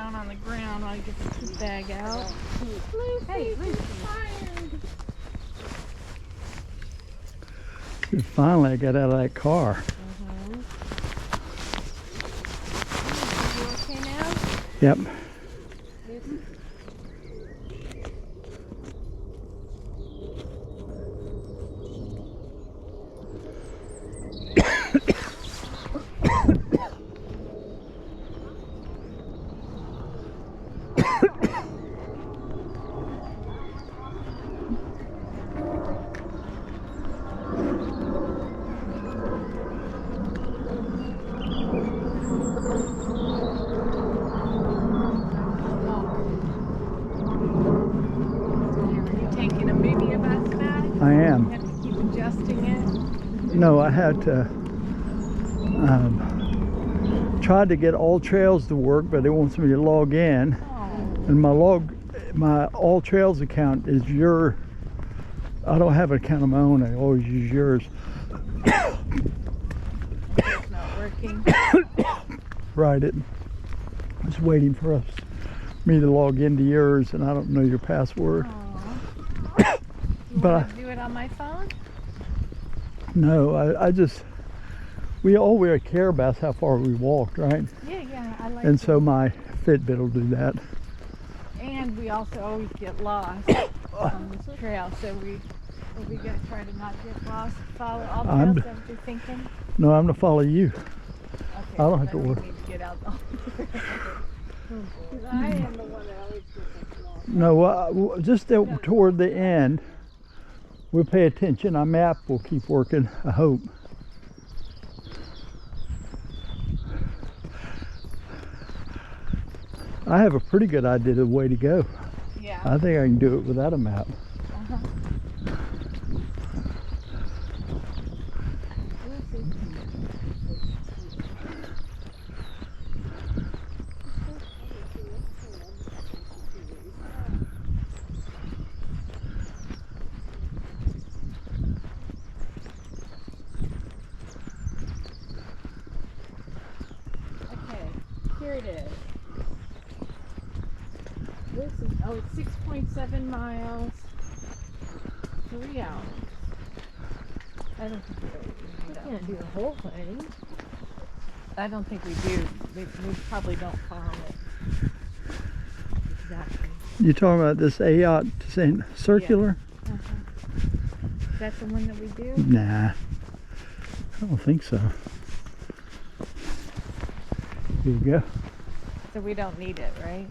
phone on the ground while I get the poop bag out. Lucy, hey, Lucy. Finally, I got out of that car. You okay now? Yep. I am. You have to keep adjusting it? No, I had to tried to get All Trails to work, but it wants me to log in. Oh. And my All Trails account is I don't have an account of my own. I always use yours. It's not working. Right, it's waiting for me to log into yours, and I don't know your password. Oh. But I do it on my phone? No, all we care about is how far we walked, right? Yeah, I like And that. so my Fitbit will do that. And we also always get lost on this trail, so we gotta try to not get lost. Follow all trails. Is that what you're thinking? No, I'm gonna follow you. Okay, I don't have to we worry. need to get out. Because I am the one that always gets lost. No, just toward the end, we'll pay attention. Our map will keep working, I hope. I have a pretty good idea of the way to go. Yeah. I think I can do it without a map. Uh-huh. Okay, here it is. It's 6.7 miles, 3 hours. I don't think we Can't do the whole thing. I don't think we do. We probably don't follow it exactly. You talking about this Ayot circular? Yeah. Is that the one that we do? Nah, I don't think so. Here you go. So we don't need it, right?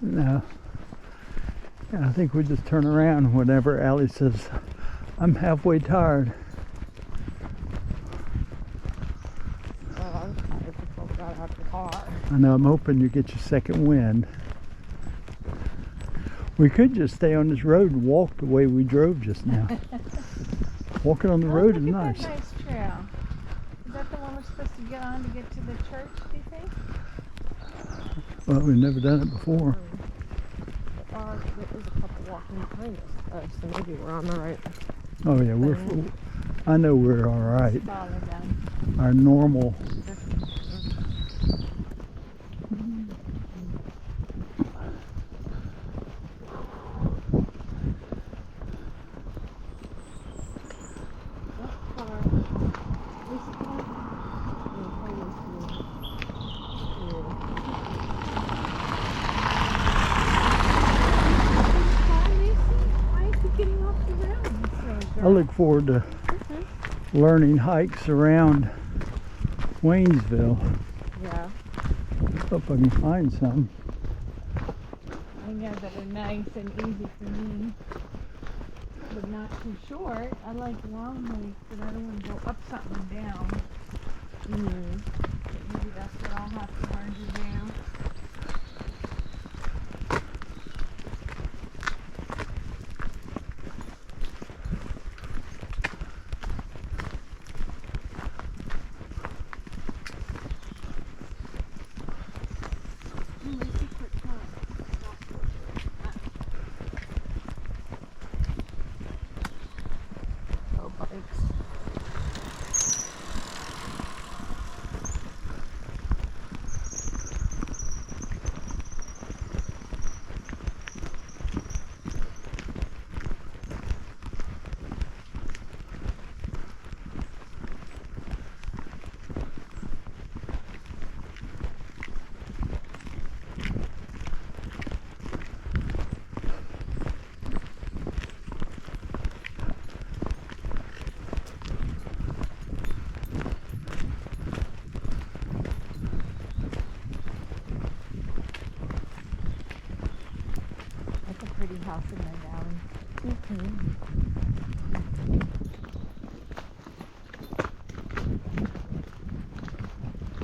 No. Yeah, I think we just turn around whenever Allie says, I'm halfway tired. Well, I was tired before we got out of the car. I know, I'm hoping you get your second wind. We could just stay on this road and walk the way we drove just now. Walking on the road is nice. That nice trail. Is that the one we're supposed to get on to get to the church, do you think? Well, we've never done it before. There is a couple walking behind us, so maybe we're on the right. Oh yeah, I know we're all right. Follow them. Our normal. I look forward to learning hikes around Waynesville. Yeah. Hope I can find some. I know that are nice and easy for me, but not too short. I like long hikes, but I don't want to go up something and down. Maybe that's what I'll have to learn to do.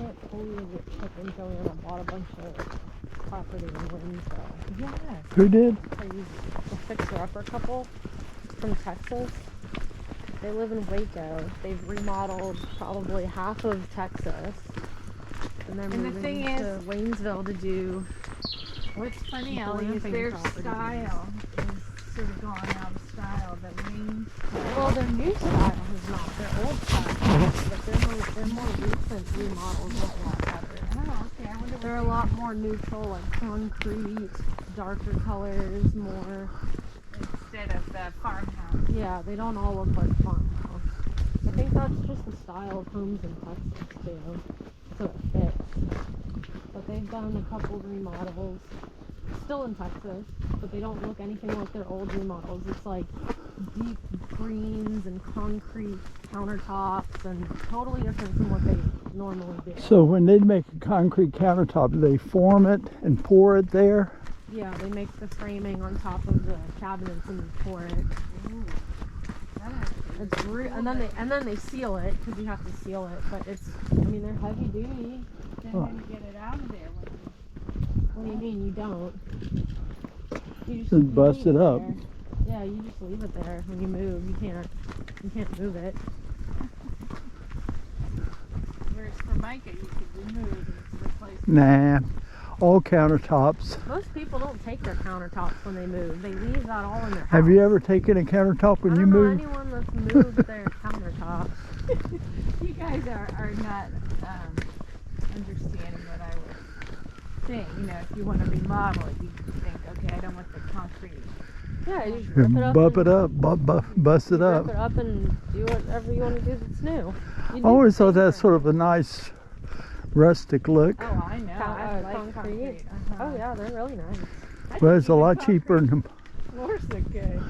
can't believe that Chip and Joanna bought a bunch of property in Winsville. Yes. Who did? Crazy. The fixer-upper couple from Texas. They live in Waco. They've remodeled probably half of Texas. And they're And the moving thing to is- Waynesville to do. What's funny, Ellie, is Glamping their properties. style is sort of gone out of style. The main Well, their new style is not their old style, but their more recent remodels look a lot better. Oh, okay. I wonder They're a lot more neutral, like concrete, darker colors, more. instead of the farmhouse. Yeah, they don't all look like farmhouse. I think that's just the style of homes in Texas too, so it fits. But they've done a couple remodels, still in Texas, but they don't look anything like their old remodels. It's like deep greens and concrete countertops and totally different from what they normally do. So when they make a concrete countertop, do they form it and pour it there? Yeah, they make the framing on top of the cabinets and pour it. Ooh. That actually It's and then they seal it because you have to seal it. But it's, I mean, they're heavy duty. then Oh. how do you get it out of there? What do you mean you don't? You Just you bust leave it up. there. Yeah, you just leave it there when you move. You can't move it. Whereas for Micah, you could remove and replace. Nah, all countertops. Most people don't take their countertops when they move. They leave that all in their house. Have you ever taken a countertop when I you don't know moved? anyone that's moved their countertops. You guys are not understanding what I was saying. You know, if you want to remodel it, you think, okay, I don't want the concrete. Yeah, you just rip it up. Bump and, it up, bust it up. Rip it up and do whatever you want to do that's new. I always thought that's sort of a nice rustic look. Oh, I know. I like concrete. concrete. Uh-huh. Oh yeah, they're really nice. I Well, it's think a even lot cheaper concrete than floors look good.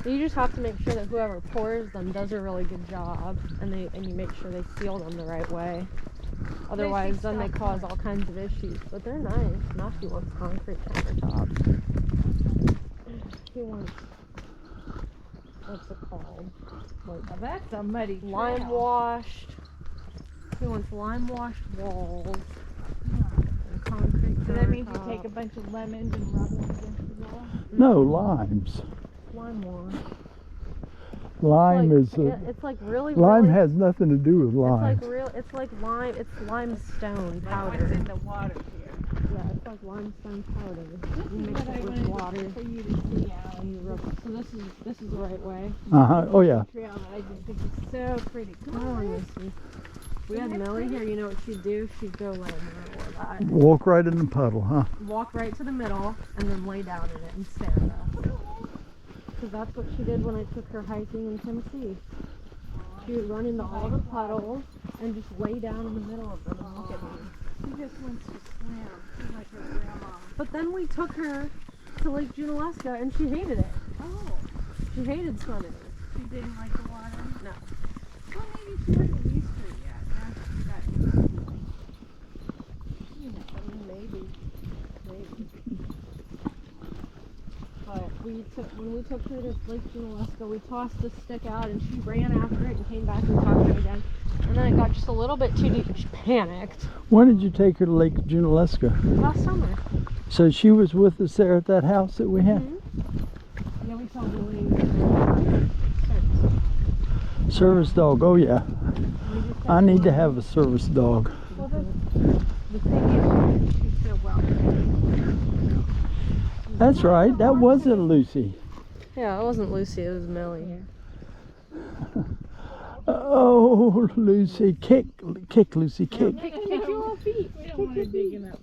You just have to make sure that whoever pours them does a really good job, and you make sure they seal them the right way. Otherwise, then they cause all kinds of issues. But they're nice. Matthew wants concrete countertops. He wants, what's it called? Now that's a muddy trail. Lime washed. He wants lime washed walls and concrete. So that means you countertops. take a bunch of lemons and rub them against the wall? no limes. lime wash. Lime like, is it's like really lime really, has nothing to do with lime. It's like lime. It's limestone Like powder. what's in the water here? Yeah, it's like limestone powder. This You is mix what I it with wanted water. for you to see, Allie. And you rub. So this is the right way. Oh yeah. Trail that I just think is so pretty. Come Oh, on, Missy. If we had Millie here, you know what she'd do? She'd go lay in the middle of that. Walk right in the puddle, huh? Walk right to the middle and then lay down in it and stare at us. Because that's what she did when I took her hiking in Tennessee. She would run into all the puddles and just lay down in the middle of them and look at me. She just wants to swim, just like her grandma. But then we took her to Lake Junaluska and she hated it. Oh, She hated swimming. she didn't like the water? No. Well, maybe she wasn't used to it yet. Now she's got used to it. You know. Maybe. But when we took her to Lake Junaluska, we tossed the stick out and she ran after it and came back and talked to it again. And then it got just a little bit too deep and she panicked. When did you take her to Lake Junaluska? Last summer. So she was with us there at that house that we had. Yeah, we saw Billy. Service dog. Oh yeah. I need to have a service dog. Well, the thing is, she's so well trained. That's right. That wasn't Lucy. Yeah, it wasn't Lucy, it was Millie. Oh, Lucy, kick, Lucy, kick, Kick your feet. We don't want her digging up.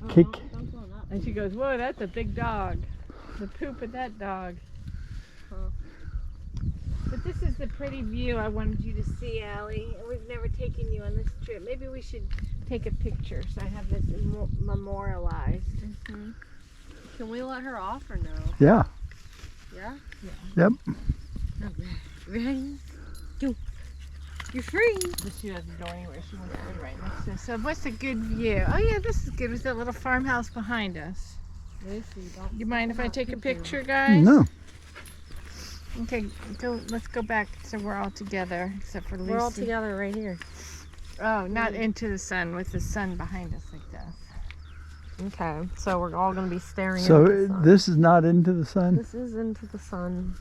kick. Don't go up. And she goes, whoa, that's a big dog. The poop of that dog. Huh. But this is the pretty view I wanted you to see, Allie. We've never taken you on this trip. Maybe we should take a picture so I have this memorialized. Can we let her off or no? Yeah. Yeah? Yep. Ready? Go. You're free. But she doesn't go anywhere. She wants to be right next to us. So what's a good view? Oh yeah, this is good. There's that little farmhouse behind us. Lucy, don't. You mind if I take a picture, guys? No. Okay, let's go back so we're all together, except for Lucy. We're all together right here. Oh, not into the sun, with the sun behind us like this. Okay, so we're all gonna be staring So into the sun. this is not into the sun? This is into the sun.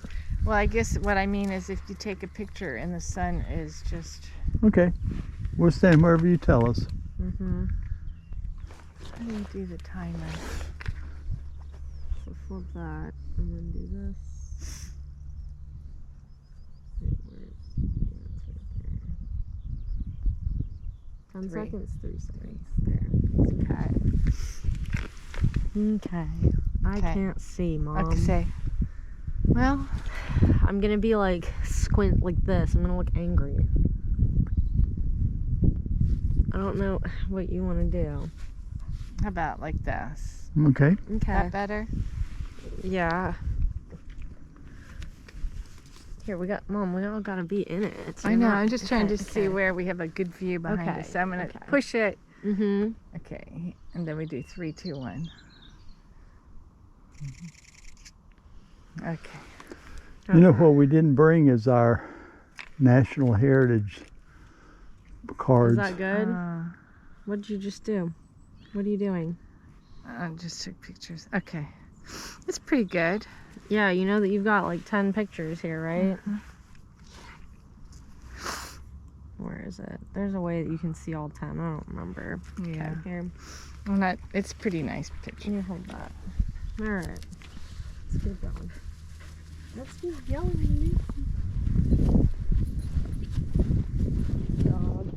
Well, I guess what I mean is if you take a picture and the sun is just... Okay. We'll stand wherever you tell us. Mm-hmm. How do you do the timer? So flip that and then do this. Wait, where's... Yeah, it's right there. 10 seconds, 3 seconds. There. Okay. I Okay. can't see, Mom. Okay, say. Well, I'm gonna be like squint like this. I'm gonna look angry. I don't know what you want to do. how about like this? Okay. Okay. That better? Yeah. Here we got, Mom. We all gotta be in it. I know. I'm just trying to see where we have a good view behind Okay, us. So I'm gonna okay. push it. Mm-hmm. Okay, and then we do 3, 2, 1. Okay. You know what we didn't bring is our National Heritage cards. Is that good? What did you just do? What are you doing? I just took pictures. Okay, it's pretty good. Yeah, you know that you've got like 10 pictures here, right? Where is it? There's a way that you can see all 10. I don't remember. Yeah. Okay, here. Well, not. It's a pretty nice picture. You hold that. All right. Let's keep going. Let's keep going. Dog.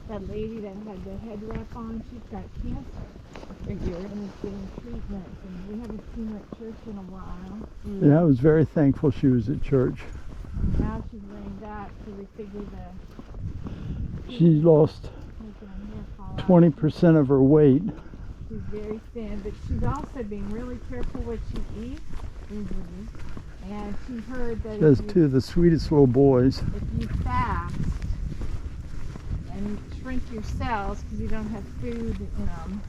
That lady that had the head wrap on, she's got cancer. And is getting treatment. And we haven't seen her at church in a while. Yeah, I was very thankful she was at church. And now she's laying back, so we figure the She lost making her hair fall out. 20% of her weight. She's very thin, but she's also being really careful what she eats. And she heard that She has if you, two of the sweetest little boys. if you fast and shrink your cells because you don't have food in them,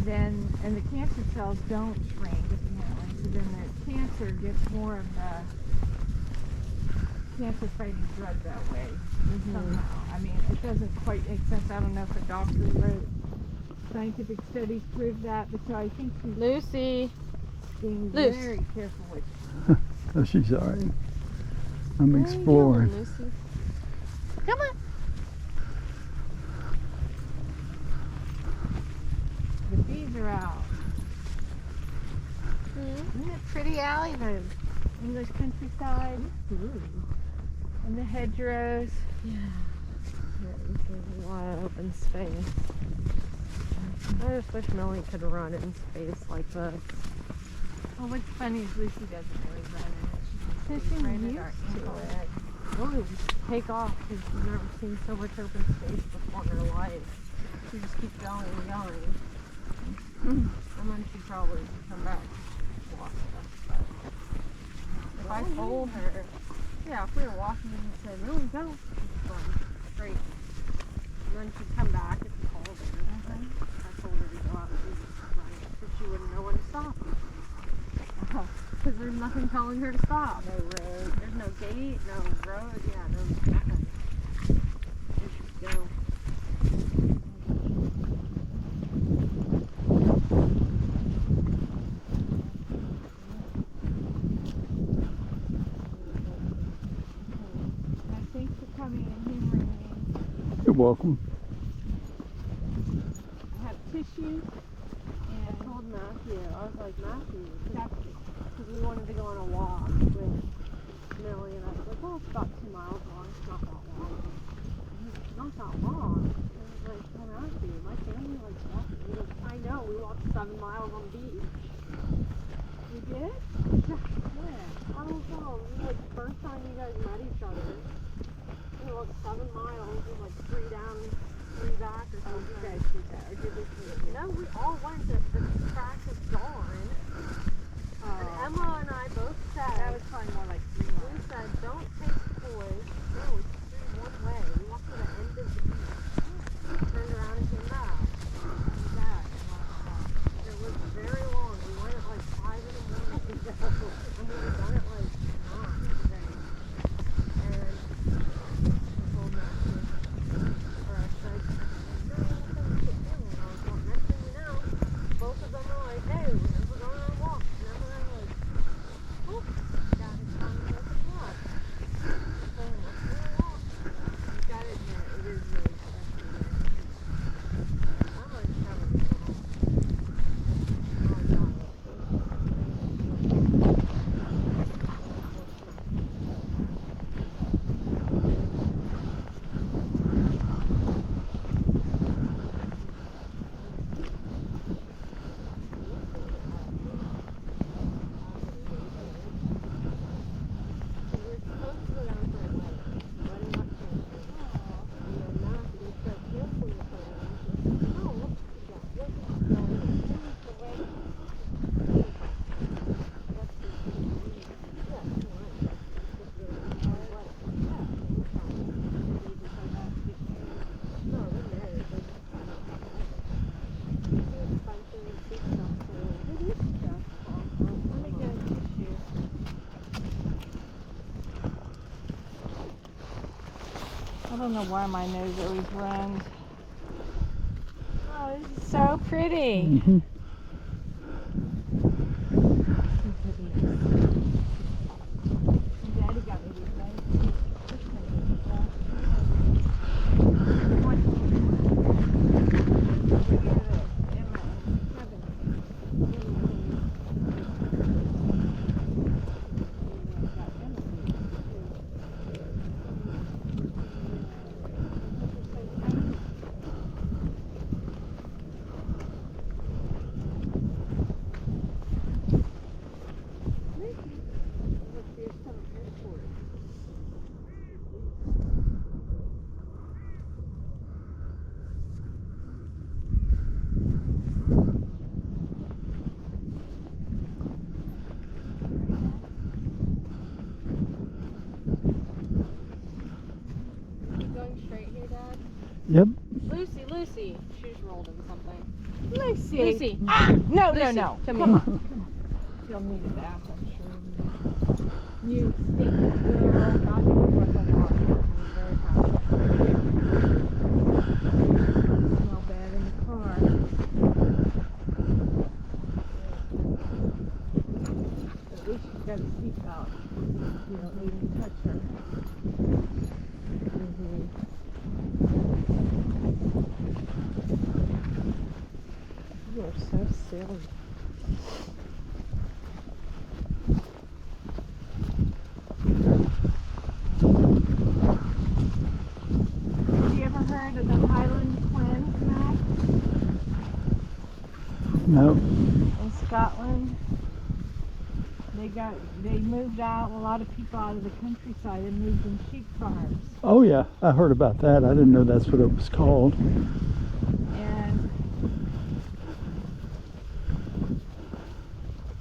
then, and the cancer cells don't shrink apparently, so then the cancer gets more of the cancer fighting drug that way somehow. I mean, it doesn't quite make sense. I don't know if a doctor wrote scientific studies prove that, but so I think she's Lucy. being Luce. very careful with Oh, she's all right. I'm Where are you exploring. going, Lucy? Come on. The bees are out. Isn't it pretty, Allie? The English countryside and the hedgerows. Yeah. There's a lot of open space. I just wish Millie could run in space like this. Well, what's funny is Lucy doesn't really run in it. She's She's right at used our to ankle. it. Millie just take off because she's never seen so much open space before in her life. She just keeps going and going. And then she probably come back and walk stuff. But if I told her, yeah, if we were walking and said, Millie, go, she'd run straight. And then she'd come back if you called her. I told her to go out and do this run, but she wouldn't know when to stop. Because there's nothing telling her to stop. No road. There's no gate, no road, yeah, no nothing. Just go. Thanks for coming and humoring me. You're welcome. I have tissue I and told Matthew, I was like, Matthew, chapstick. on a walk with Millie, and I was like, oh, it's about 2 miles long. It's not that long. It's not that long. I was like, I'm happy. My family likes walking. He goes, I know. We walked 7 miles on the beach. We did? Yeah. I don't know. Like the first time you guys met each other, we walked 7 miles with like 3 down, 3 back or something. You guys did that, or did this meet? No, we all went to the track of dawn. And Emma and I both said, That was probably more like 3 we months. said, don't take the boys. No, it's straight one way. We walked to the end of the beach. Turned around and came back. It was very long. We went at like 5 in the morning. And we were done at like 9. And I told Matthew, or I said, no, I'm going to get feeling. I was like, next thing you know, both of them are like, hey, we're going on a walk. And I'm like, oh, God, it's time to go to the walk. So let's go on a walk. You gotta admit, it is really special. I'm like, have a good one. I don't know why my nose always runs. Oh, this is so pretty. Mhm. Daddy got me these nice. Going straight here, Dad? Yep. Lucy. Shoes rolled in something. Lucy. Lucy. Ah, no, Lucy, no. come Come here. on. You'll need a bath, I'm sure. You stinky girl. Got you worth a lot. I'm very happy. You smell bad in the car. At least she's got a seatbelt. You don't need to touch her. You are so silly. Have you ever heard of the Highland twins, Matt? No. In Scotland? They moved out, a lot of people out of the countryside and moved in sheep farms. Oh yeah, I heard about that. I didn't know that's what it was called. And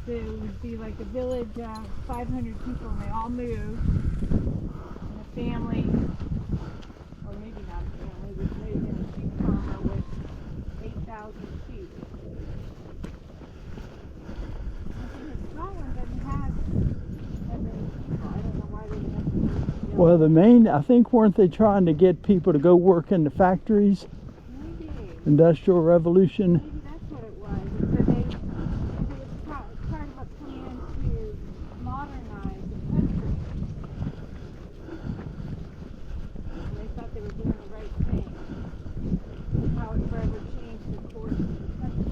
so it would be like a village of 500 people, and they all moved. And a family, or maybe not a family, was moved in a sheep farmer with 8,000 sheep. And Scotland doesn't have that many people. I don't know why they didn't. Well, I think weren't they trying to get people to go work in the factories? Maybe. Industrial Revolution. Maybe that's what it was. And so it was part of a plan to modernize the country. And they thought they were doing the right thing. How it forever changed the course of the country.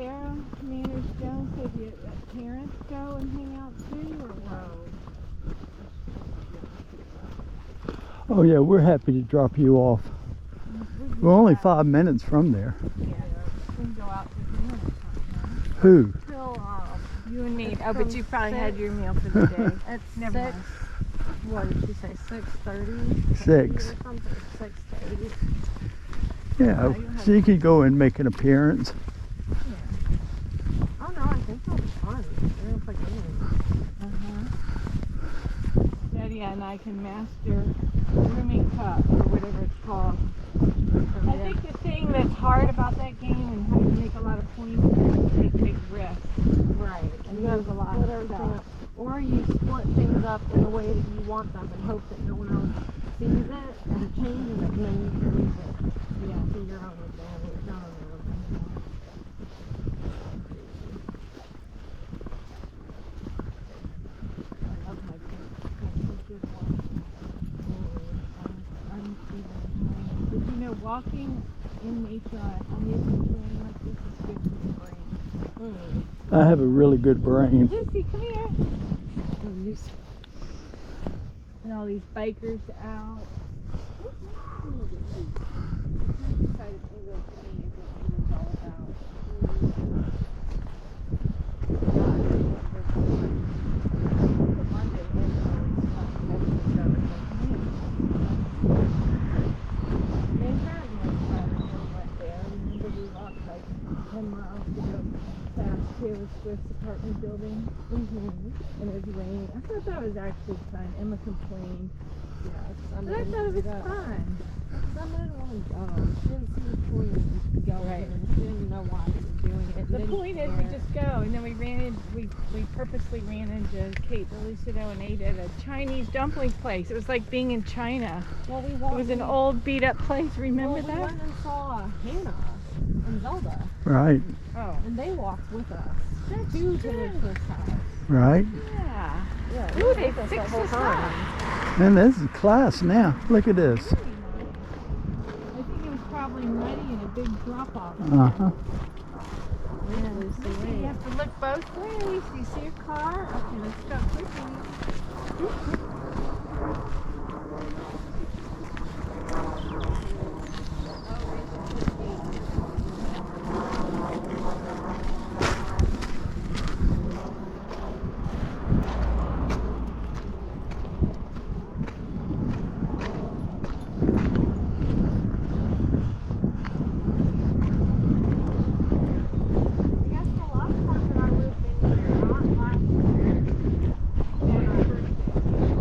there, Manners Jones, so if you parents go and hang out too, or what? Oh yeah, we're happy to drop you off. We're only 5 minutes from there. Yeah, we can go out to dinner or something. Who? Till You and me. It's Oh, but from you probably had 6. your meal for the day. at Never 6. mind. What did she say? 6:30. 6. Or something. 6:30. Yeah, so you could go and make an appearance. Oh no, I think that'll be fun. We're gonna play games. Daddy and I can master rooming cup or whatever it's called. I think the thing that's hard about that game and how you make a lot of points is you take big risks. Right. And You have use a lot split of everything stuff. up. Or you split things up in the way that you want them and hope that no one else sees it and changes it, and then you can use it to your own advantage. I don't know. I love my pink. That's a good one. I'm even enjoying it. Did you know walking in nature on uneven terrain like this is good for the brain? I have a really good brain. Lucy, come here. And all these bikers out. Swift's apartment building, and it was raining. I thought that was actually fun. Emma complained. Yeah, But I thought it was fun. Somebody didn't want to go. She didn't see the point of going, Right. and she didn't know why we were doing it. The Didn't point is, care. we just go, and then we purposely ran into Kate Belucido and ate at a Chinese dumpling place. It was like being in China. Well, we It walked. was an old, beat-up place. Remember We that? went and saw Hannah and Zelda, Right, Oh, and they walked with us that's to true. Taylor Swift's house. right. Yeah. Yeah, Ooh, they with us fixed the whole us time. And this is class now. Look at this. Really nice. I think it was probably muddy and a big drop-off. Uh-huh. Yeah, Lucy, You wait. have to look both ways. Do you see a car? Okay, let's go quickly. I guess the last time that I moved in here, not last year, Yeah,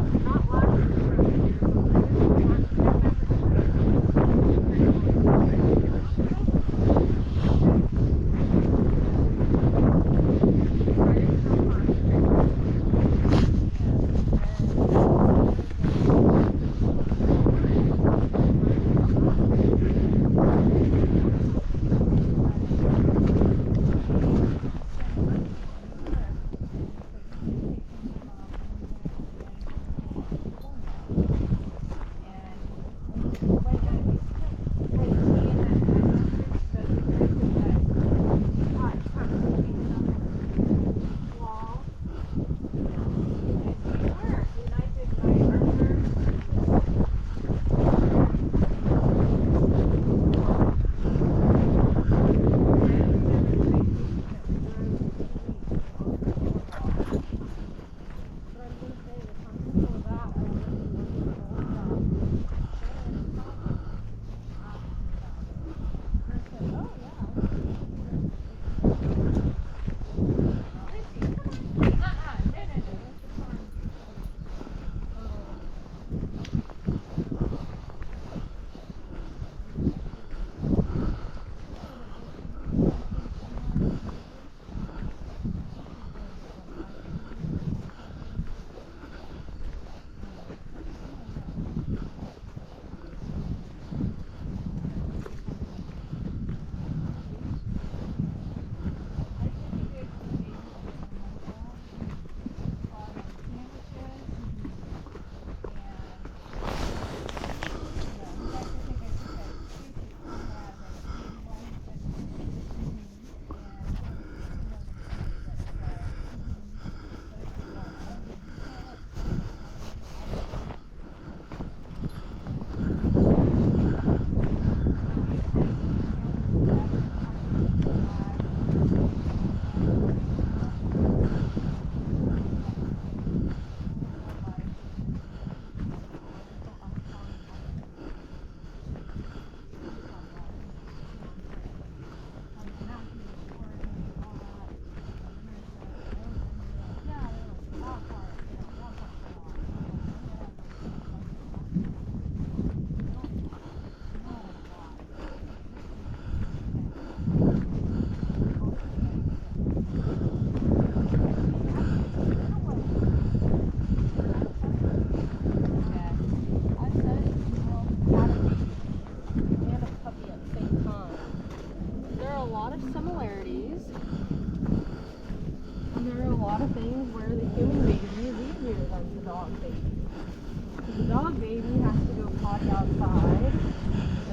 The dog baby has to go potty outside.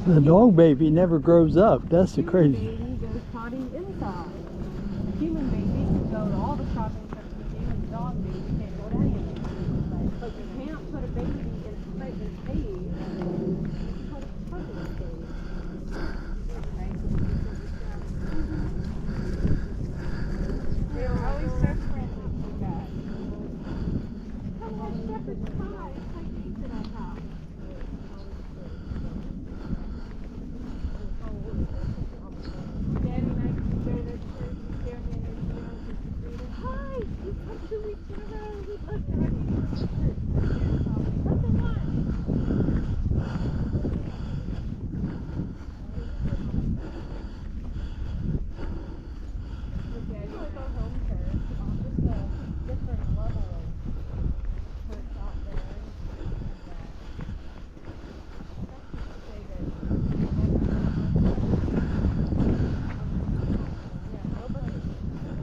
The dog baby never grows up. That's the Human crazy. baby goes potty inside. The human baby can go to all the shopping trips with you, and the dog baby can't go to any of them. But you can't put a baby in a pregnant cage. You can put a pregnant cage. They were always so friendly, you guys. Come on, shepherd's pie. It's like meat in our house. Daddy and I used to go to church and share minutes, you know, just to greet us. Hi! We come 2 weeks in a row. We love to have you in the church. Nothing much. With Daddy It's and like I. our home church, just a different level of church out there. Say that. Yeah, nobody wants to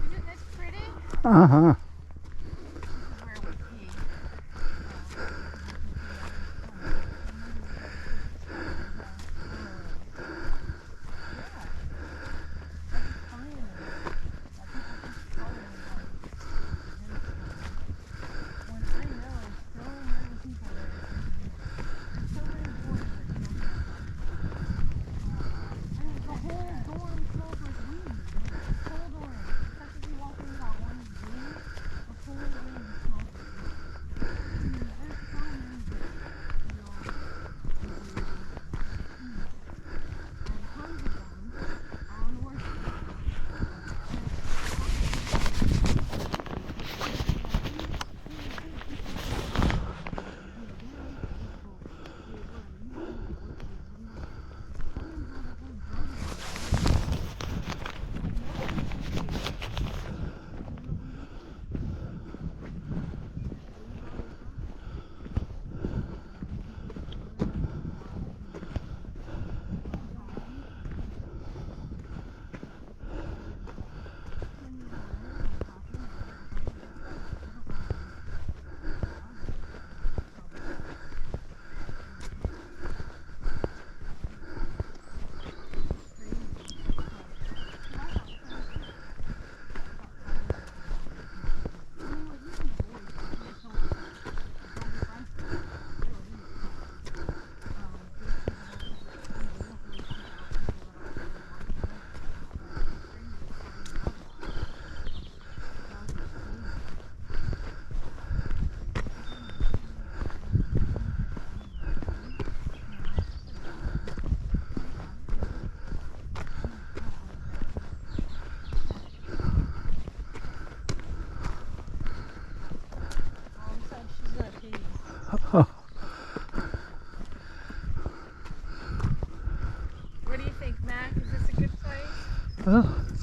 Isn't this pretty? Uh-huh. Where we pee.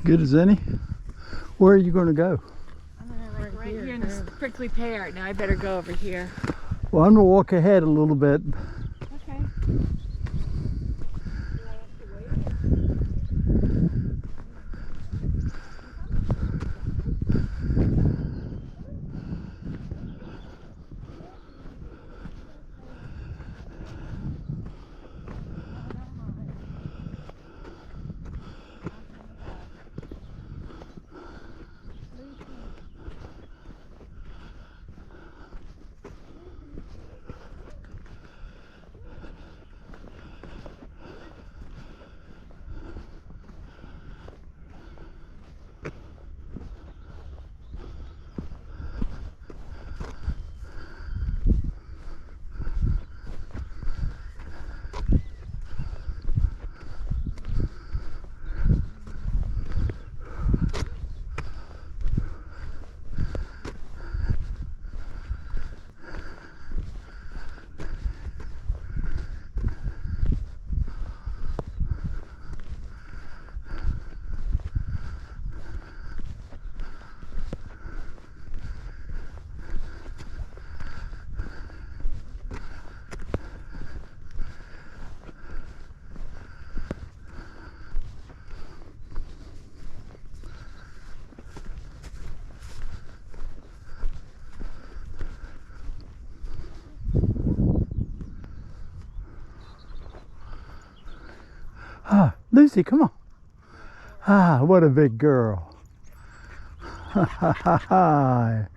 Good as any. Where are you going to go? I'm gonna like right here, here in this apparently. prickly pear. Now I better go over here. Well, I'm going to walk ahead a little bit. Okay. Ah, Lucy, come on. Ah, what a big girl. Ha ha ha ha.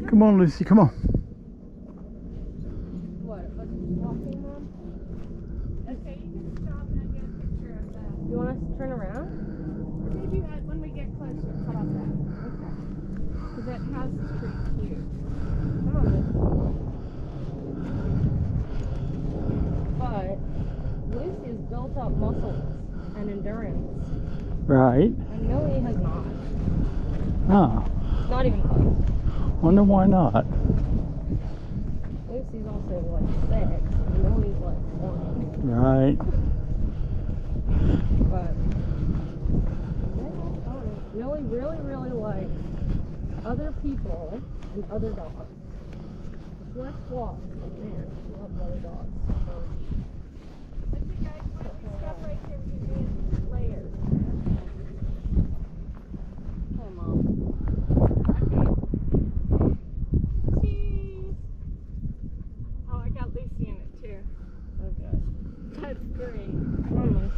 Come on, Lucy, come on. What? Us walking, Mom? Okay, you can stop and I get a picture of that. You want us to turn around? Maybe when we get closer. How about that? Okay. Because that house is pretty cute. Come on, Miss. and endurance. Right. And Millie has not. Oh, Not even close. wonder why not. Lucy's also like 6, and Millie's like 1. Right. But Millie really, really likes other people and other dogs. She likes walks, but man, she loves other dogs. I think I put stuff right here with your layers. Hey, Mom. Cheese. Oh, I got Lucy in it too. Okay. That's great. Mama.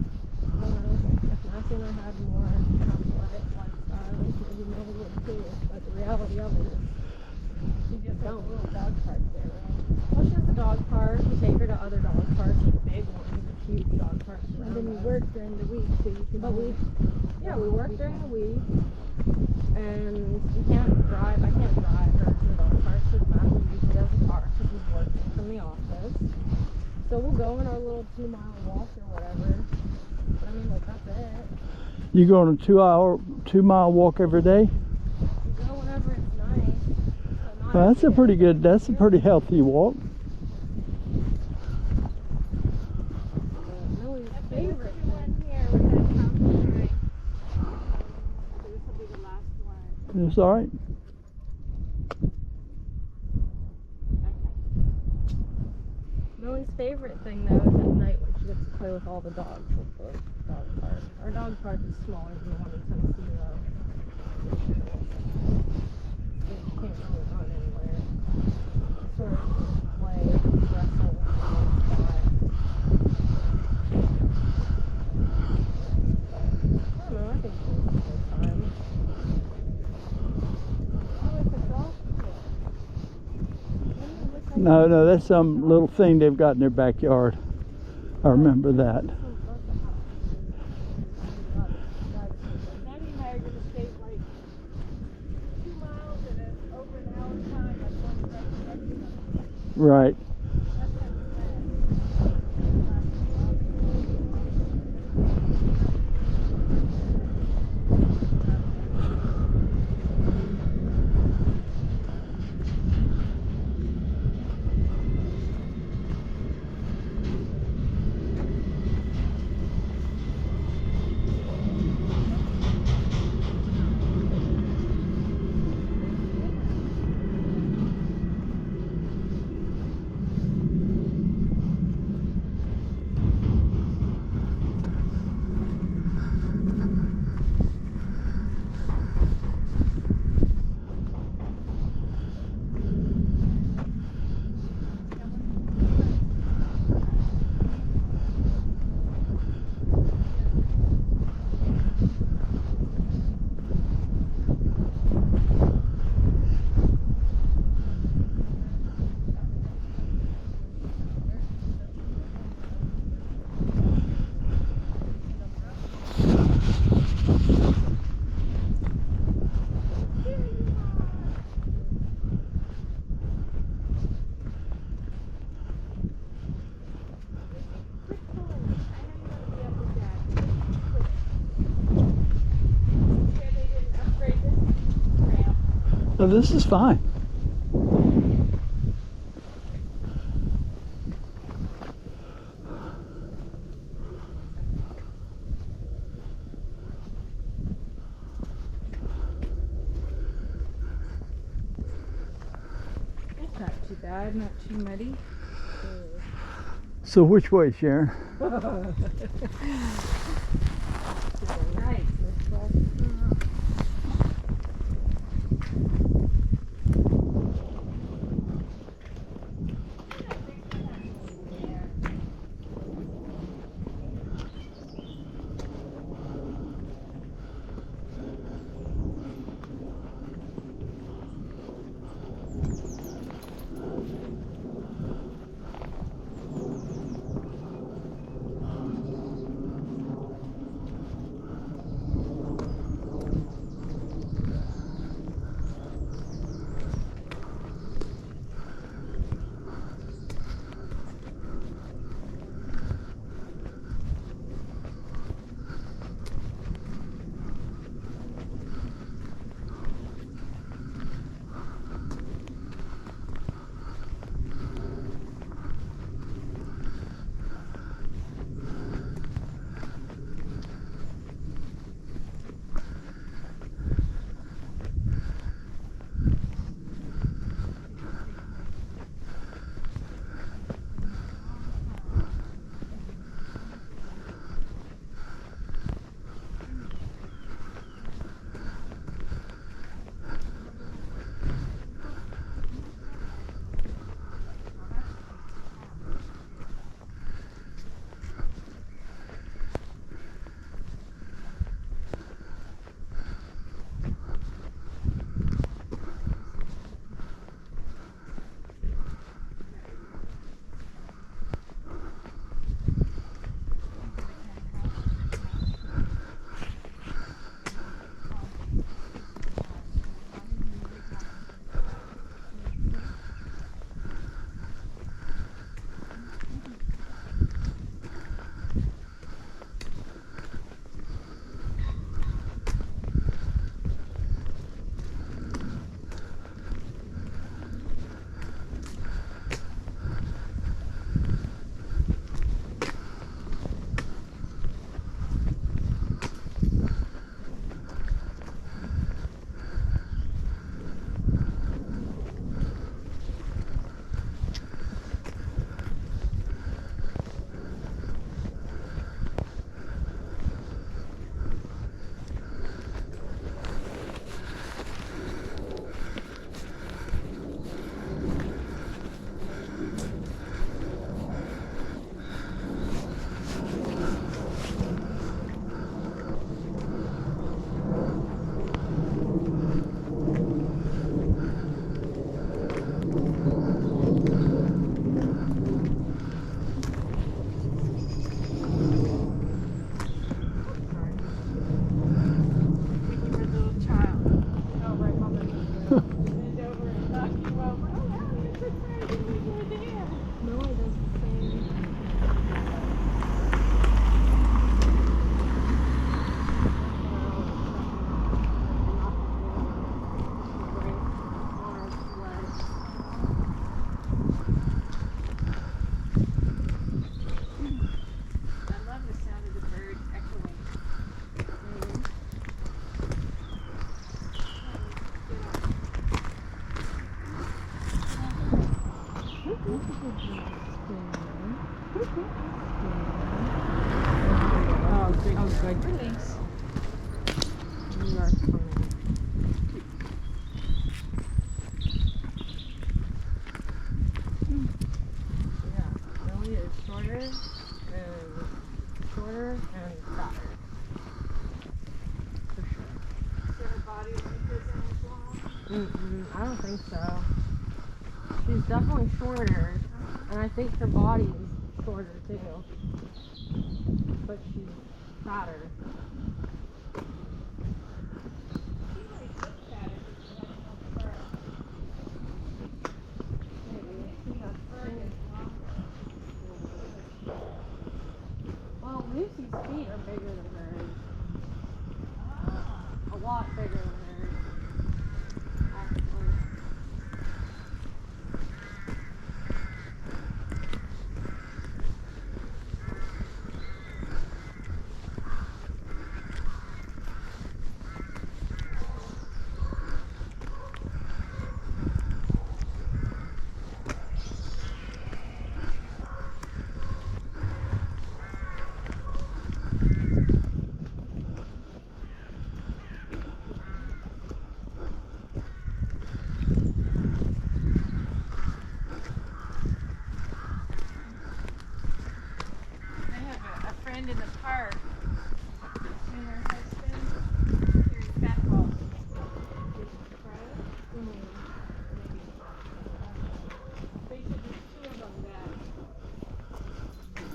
If Matthew and I had more athletic lifestyle, maybe Millie would too. But the reality of it is, She just has a little dog park there, right? well, she has a dog park. We take her to other dog parks, like big ones, huge dog parks. And then you around us. work during the week so you can. But we work during the week, and we can't drive. I can't drive her to the dog park because Matthew usually has a car because he's working from the office. So we'll go on our little 2-mile walk or whatever. But I mean, like, that's it. You go on a 2-mile walk every day? We go whenever it's nice. So not Well, that's a every pretty day. good, that's a pretty healthy walk. Millie's If there was favorite two thing. in here, we're gonna count the time. So this will be the last one. It's all right. Millie's favorite thing though is at night when she gets to play with all the dogs at the dog park. Our dog park is smaller than the one in Tennessee though. So you can't really run anywhere. Sort of play, wrestle, and spot. I don't know, I think it's a good time. Oh, it's a golf course. No, that's some little thing they've got in their backyard. I remember that. Maddie and I are gonna stay like 2 miles in over an hour's time at one direction. Right. That's kind of fast. No, this is fine. It's not too bad, not too muddy. So which way, Sharon? Right. Oh, good. Release. You are funny. Yeah, Billy is shorter and fatter. For sure. So her body length isn't as long. I don't think so. She's definitely shorter, and I think her body is shorter too. But she's fatter. She might look fatter if she had no fur. Maybe. Her fur gets longer. Well, Lucy's feet are bigger than hers. Oh. A lot bigger than hers. Actually. I have a friend in the park. And her husband carried fat balls. They said there's two of them that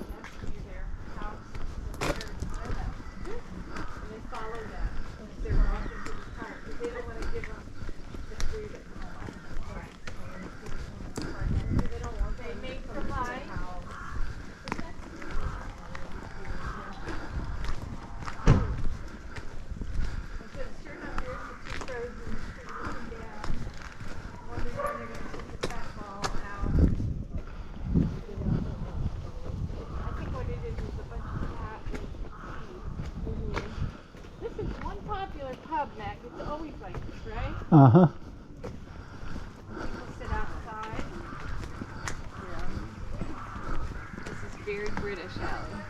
that's near their house. So they heard them. And they followed them as they were walking through the park. Because they don't want to give them the food at home. They don't want they make the line. But sure enough, there's the two frozen looking down, wondering when they're going to take the fat ball out. I think what it is a bunch of cat and sheep. This is one popular pub, Mac. It's always like this, right? Uh-huh. People sit outside. This is very British, Allie.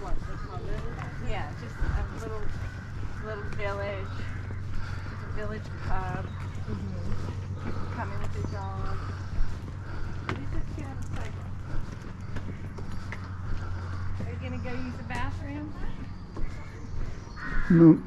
What, this one is? Yeah, just a little village. It's a village pub. People come in with their dogs. What is this kid on the cycle? Are you gonna go use the bathroom? No.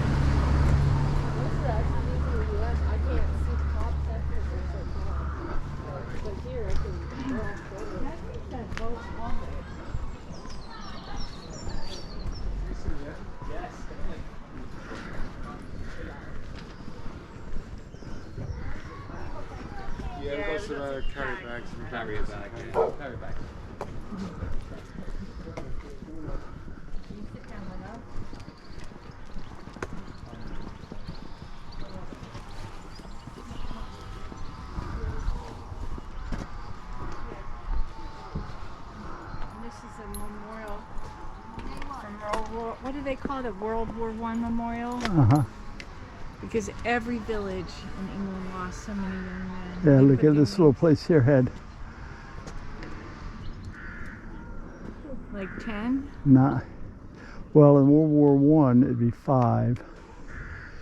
This is actually using the US. I can't see the top section or something. But here I can draw photos. I think that boat always. Yeah, Yeah, lots of lots of carry bags. bags and Carrier bag, yeah. Carrier bag. Can you sit down with us? And this is a memorial from World War. What do they call it? A World War I memorial? Uh-huh. Because every village in England lost so many young men. Yeah, They look put at their this little names- place here had Like 10? not, well, in World War One it'd be 5.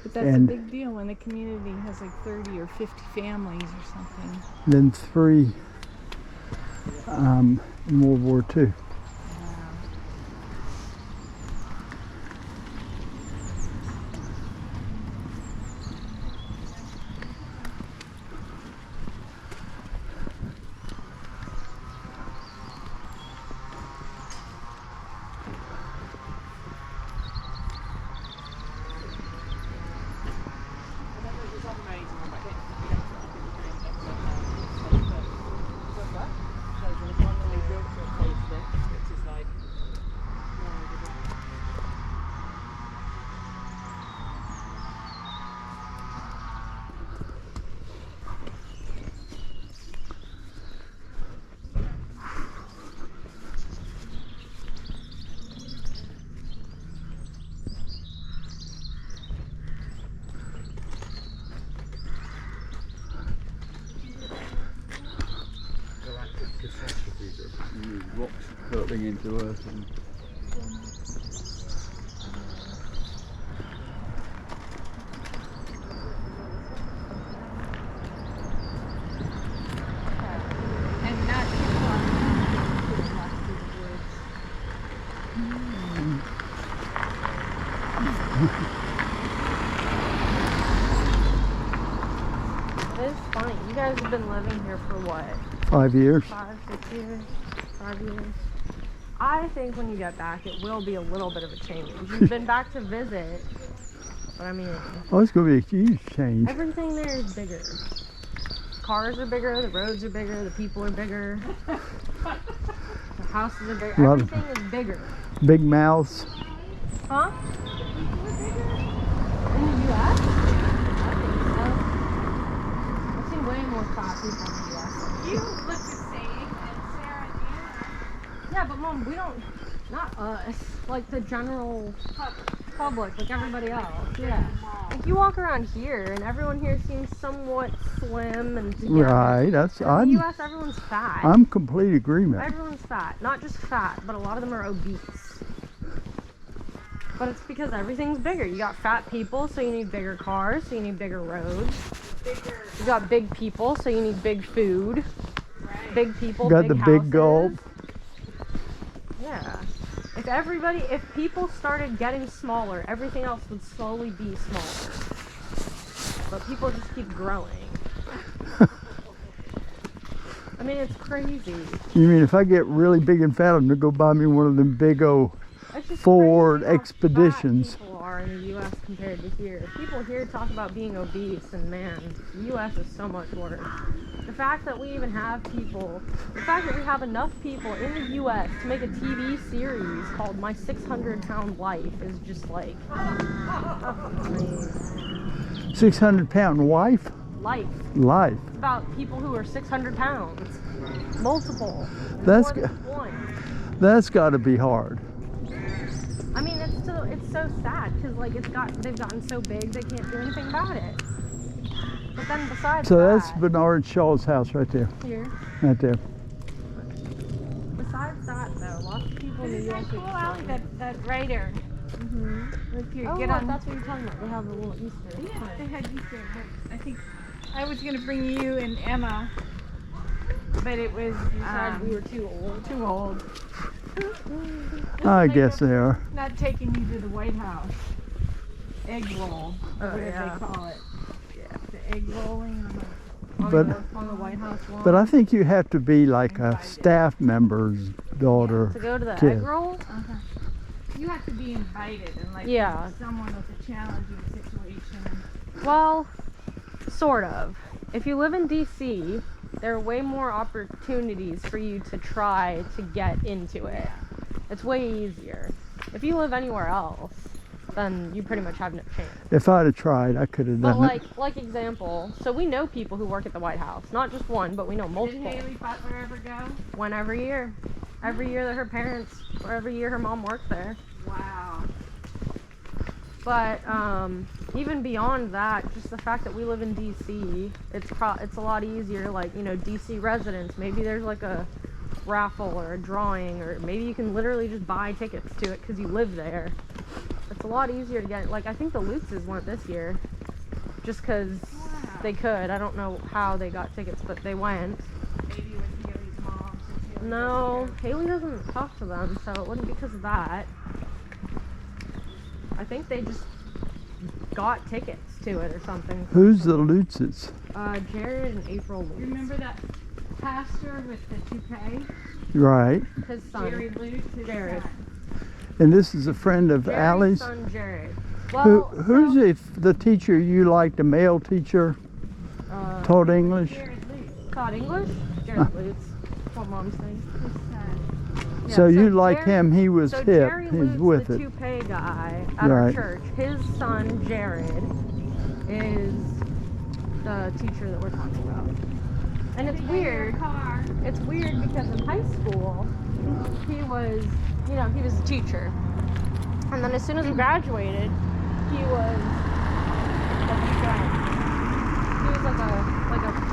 But that's And- a big deal when the community has like 30 or 50 families or something. Then 3 in World War Two. Wow. into us. And And not too far to the left through the woods. It is funny. You guys have been living here for what? 5 years. 5, 6 years? 5 years? I think when you get back, it will be a little bit of a change. You've been back to visit, but I mean, Oh, it's going to be a huge change. everything there is bigger. Cars are bigger, the roads are bigger, the people are bigger, the houses are bigger. Lot of- Everything is bigger. Big mouths. Huh? In the U.S.? I think so. I've seen way more fat people in the U.S. You look the same, and Sarah and Anna. Yeah, but Mom, we don't, not us, like the general public, like everybody else. Yeah. Like you walk around here and everyone here seems somewhat slim and together. Right. That's In the I'm U.S., everyone's fat. I'm complete agreement. Everyone's fat. Not just fat, but a lot of them are obese. But it's because everything's bigger. You got fat people, so you need bigger cars, so you need bigger roads. You got big people, so you need big food. Right. Big people, Got big the houses. big gulp. Yeah. If people started getting smaller, everything else would slowly be smaller. But people just keep growing. I mean, it's crazy. You mean if I get really big and fat, I'm gonna go buy me one of them big old It's just Ford crazy how Expeditions. fat people are in the U.S. compared to here. People here talk about being obese, and man, the U.S. is so much worse. The fact that we even have people, the fact that we have enough people in the U.S. to make a TV series called My 600-Pound Life is just like, amazing. 600-pound wife Life. life. It's about people who are 600 pounds. Multiple. That's More than one. That's got to be hard. I mean, it's so sad because like they've gotten so big they can't do anything about it. But then besides So that, that's Bernard Shaw's house right there. here. Right there. Besides that, though, lots of people in the Isn't U.S. that cool, Allie? That right there. Look here, Oh, get look, on. that's what you're talking about. They have a little Easter. Yeah, hunt. they had Easter, but I think I was gonna bring you and Emma, but it was You decided we were too old. too old. I guess they are. Not taking you to the White House. Egg roll, Oh, whatever yeah. they call it. Yeah, the egg rolling. On But- the White House lawn. But I think you have to be like a staff member's daughter. to go to the kid. egg roll. You have to be invited, and like Yeah. someone with a challenging situation. Well, sort of. If you live in DC, there are way more opportunities for you to try to get into it. It's way easier. If you live anywhere else, then you pretty much have no chance. If I'd have tried, I could have But done it. like example, so we know people who work at the White House. Not just one, but we know Did multiple. Haley Butler ever go? One every year. Every year that her parents, or every year her mom worked there. Wow. But even beyond that, just the fact that we live in DC, it's a lot easier. Like, you know, DC residents, maybe there's like a raffle or a drawing, or maybe you can literally just buy tickets to it because you live there. It's a lot easier to get. Like, I think the Lutzes went this year, just because Wow. they could. I don't know how they got tickets, but they went. Maybe with Haley's mom. since Haley No, doesn't go. Haley doesn't talk to them, so it wouldn't be because of that. I think they just got tickets to it or something. Who's the Lutzes? Jared and April Lutz. Remember that pastor with the toupee? Right. His son. Jerry Lutz, his Jared. son. And this is a friend of Jared's Allie's. son, Jared. Who, Well, who's so, the teacher you like, the male teacher, taught English? Jared Lutz, taught English? Jared Lutz. That's what mom's saying. his son. Yeah, So you like Jared- him, he was So hip, Jerry he's Lutz, with the it. toupee guy at our Right. church, his son Jared is the teacher that we're talking about. And it's weird. Car. It's weird because in high school, he was a teacher. And then as soon as he graduated, he was like a friend. He was like a